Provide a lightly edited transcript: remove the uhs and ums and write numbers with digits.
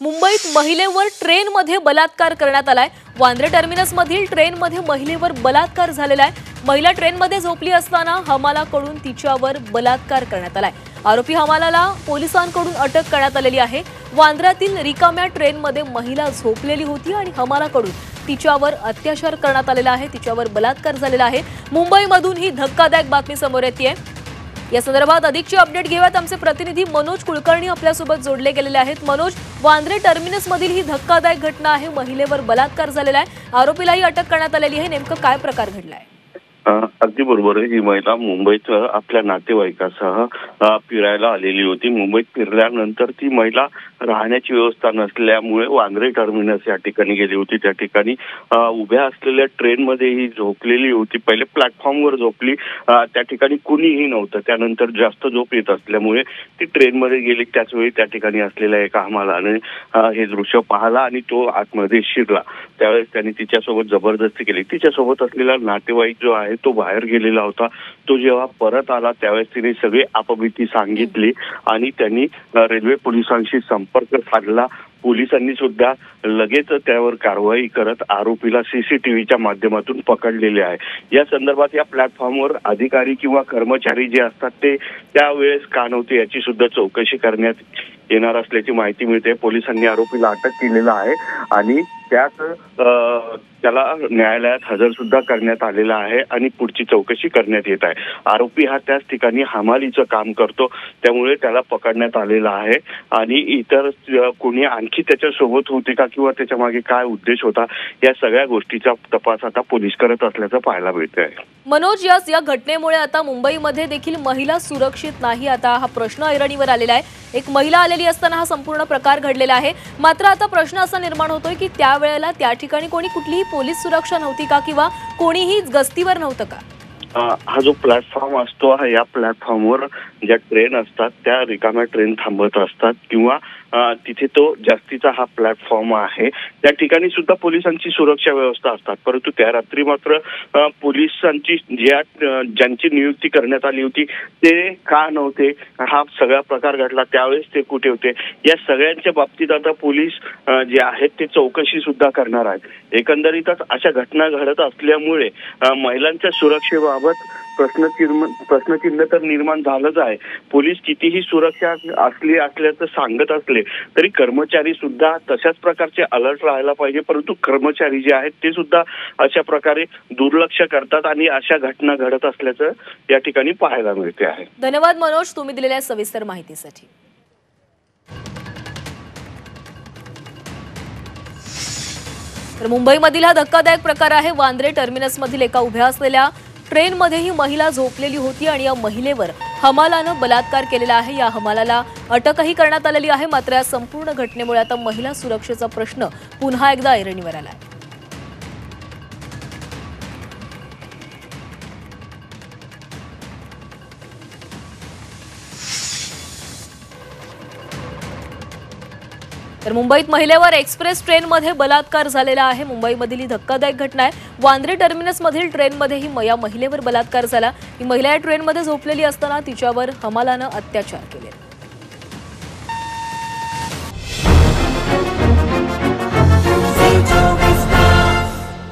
मुंबईत महिलेवर ट्रेनमध्ये बलात्कार करण्यात आलाय। वांद्रे टर्मिनसमधील ट्रेनमध्ये महिलेवर बलात्कार झालेला आहे। महिला ट्रेनमध्ये झोपली असताना हमालाकडून तिच्यावर बलात्कार करण्यात आलाय। आरोपी हमालाला पोलिसांकडून अटक करण्यात आलेली आहे। वांद्र्यातील रिकाम्या ट्रेनमध्ये महिला झोपलेली होती आणि हमालाकडून तिच्यावर अत्याचार करण्यात आलेला आहे। तिच्यावर बलात्कार झालेला आहे। मुंबईमधून ही धक्कादायक बातमी समोर येते। या संदर्भात अधिकची अपडेट घेऊयात। आमचे प्रतिनिधी मनोज कुलकर्णी आपल्यासोबत जोडले गेलेले आहेत। मनोज, वांद्रे टर्मिनस मधील ही धक्कादायक घटना आहे। महिलेवर बलात्कार झालेला आहे। आरोपीलाही अटक करण्यात आलेली आहे। नेमकं काय प्रकार घडलाय? अगदी बरोबर आहे। ही महिला मुंबईत आपल्या नातेवाईकासह फिरायला आलेली होती। मुंबईत फिरल्यानंतर ती महिला राहण्याची व्यवस्था नसल्यामुळे वांद्रे टर्मिनस या ठिकाणी गेली होती। त्या ठिकाणी उभ्या असलेल्या ट्रेनमध्ये ही झोपलेली होती। पहिले प्लॅटफॉर्मवर झोपली, त्या ठिकाणी कुणीही नव्हतं। त्यानंतर जास्त झोप येत असल्यामुळे ती ट्रेनमध्ये गेली। त्याचवेळी त्या ठिकाणी असलेल्या एका हमालाने हे दृश्य पाहिला आणि तो आतमध्ये शिरला। त्यावेळेस त्यांनी तिच्यासोबत जबरदस्ती केली। तिच्यासोबत असलेला नातेवाईक जो आहे तो बाहेर गेलेला होता। तो जेव्हा परत आला त्यावेळेस तिने सगळी आपबीती सांगितली आणि त्यांनी रेल्वे पोलिसांशी संपर्क साधला। पोलिसांनी सुद्धा लगेच त्यावर कारवाई करत आरोपीला सीसीटीव्हीच्या माध्यमातून पकडलेले आहे। या संदर्भात या प्लॅटफॉर्मवर अधिकारी किंवा कर्मचारी जे असतात ते त्यावेळेस का नव्हते याची सुद्धा चौकशी करण्यात येणार असल्याची माहिती मिळते। पोलिसांनी आरोपीला अटक केलेला आहे आणि त्याला न्यायालयात हजर सुद्धा करण्यात आलेला आहे आणि पुढची चौकशी करण्यात येत आहे। आरोपी हा त्याच ठिकाणी हमालीचं काम करतो, त्यामुळे त्याला पकडण्यात आलेला आहे आणि इतर कोणी आणखी त्याच्या सोबत होते का किंवा त्याच्या मागे काय उद्देश होता या सगळ्या गोष्टीचा तपास आता पोलीस करत असल्याचं पाहायला मिळत आहे। मनोज, या घटनेमुळे आता मुंबईमध्ये देखील महिला सुरक्षित नाही, आता हा प्रश्न ऐरणीवर आलेला आहे। एक महिला आलेली असताना हा संपूर्ण प्रकार घडलेला आहे। मात्र आता प्रश्न असा निर्माण होतोय की त्यावेळेला त्या ठिकाणी कुठलीही पोलीस सुरक्षा नव्हती का किंवा कोणीही गस्तीवर नव्हतं का? हा जो प्लॅटफॉर्म असतो या प्लॅटफॉर्मवर ज्या ट्रेन असतात त्या रिकाम्या ट्रेन थांबत असतात किंवा तिथे तो जास्तीचा हा प्लॅटफॉर्म आहे। त्या ठिकाणी सुद्धा पोलिसांची सुरक्षा व्यवस्था असतात, परंतु त्या रात्री मात्र पोलिसांची ज्यांची नियुक्ती करण्यात आली होती ते का नव्हते, हा सगळा प्रकार घडला त्यावेळेस ते कुठे होते, या सगळ्यांच्या बाबतीत आता पोलीस जे आहेत ते चौकशी सुद्धा करणार आहेत। एकंदरीतच अशा घटना घडत असल्यामुळे महिलांच्या सुरक्षेबाबत प्रश्नचिन्ह तर निर्माण झालंच आहे। पोलीस कितीही सुरक्षा असल्याचं सांगत असले तरी कर्मचारी सुद्धा तशाच प्रकारचे अलर्ट राहायला पाहिजे, परंतु कर्मचारी जे आहेत ते सुद्धा अशा प्रकारे दुर्लक्ष करतात आणि अशा घटना घडत असल्याचं या ठिकाणी पाहायला मिळते आहे। धन्यवाद मनोज, तुम्ही दिलेल्या सविस्तर माहितीसाठी। तर मुंबईमधील हा धक्कादायक प्रकार आहे। वांद्रे टर्मिनसमधील एका उभ्या असलेल्या ट्रेनमध्ये ही महिला झोपलेली होती आणि या महिलेवर हमालानं बलात्कार केलेला आहे। या हमालाला अटकही करण्यात आलेली आहे। मात्र या संपूर्ण घटनेमुळे आता महिला सुरक्षेचा प्रश्न पुन्हा एकदा ऐरणीवर आला आहे। तर मुंबईत महिलेवर एक्सप्रेस ट्रेनमध्ये बलात्कार झालेला आहे। मुंबईमधील ही धक्कादायक घटना आहे। वांद्रे टर्मिनसमधील ट्रेनमध्ये या महिलेवर बलात्कार झाला। ही महिला या ट्रेनमध्ये झोपलेली असताना तिच्यावर हमालानं अत्याचार केले।